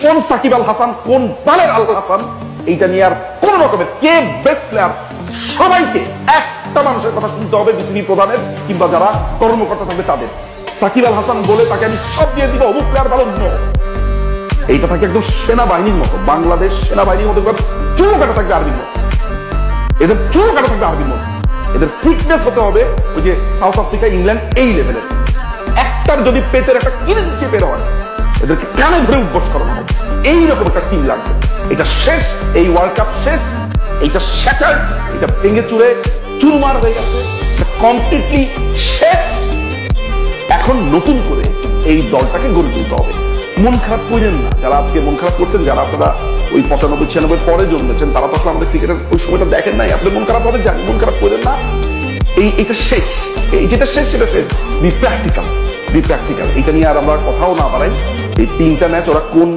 কোন সাকিব আল হাসান, কোন বালের আল হাসান, এইটা নিয়ে আর কোন রকমের কে বেস্ট প্লেয়ার, সবাইকে একটা মানুষের কথা শুনতে হবে, বিসিবি প্রধানের কিংবা যারা কর্মকর্তা থাকবে তাদের। সাকিব আল হাসান বলে তাকে আমি সব দিয়ে দিব, অমুক প্লেয়ার ভালো ন, এইটা থাকে একদম সেনাবাহিনীর মতো, বাংলাদেশ সেনাবাহিনীর মতো চুল কাটা থাকবে আর্মির মতো, এদের চুল কাটা থাকবে আর্মির মতো। এদের ফিটনেস হতে হবে ওই যে সাউথ আফ্রিকা, ইংল্যান্ড এই লেভেলের। একটার যদি পেটের একটা কিঞ্চি বের হয়, এদেরকে কানে ধরে উদ্বোস করানো হবে। এইরকম একটা টিম লাগবে। এটা শেষ, এই ওয়ার্ল্ড কাপ শেষ, এইটা শ্যাটার্ড, এটা ভেঙে চুরে চুরমার হয়ে গেছে, কমপ্লিটলি শেষ। এখন নতুন করে এই দলটাকে গড়ে তুলতে হবে। মন খারাপ করেন না যারা আজকে মন খারাপ করছেন, যারা আপনারা ওই 95-96 পরে জন্মেছেন, তারা তো আসলে আমাদের ক্রিকেটের ওই সময়টা দেখেন নাই। আপনি মন খারাপ হবে, জানি, মন খারাপ করেন না। এইটা শেষ, এই যেটা শেষ সেটা শেষ। B practical, B practical. এটা নিয়ে আর আমরা কথাও না বাড়াই। এই 3টা ম্যাচ ওরা কোন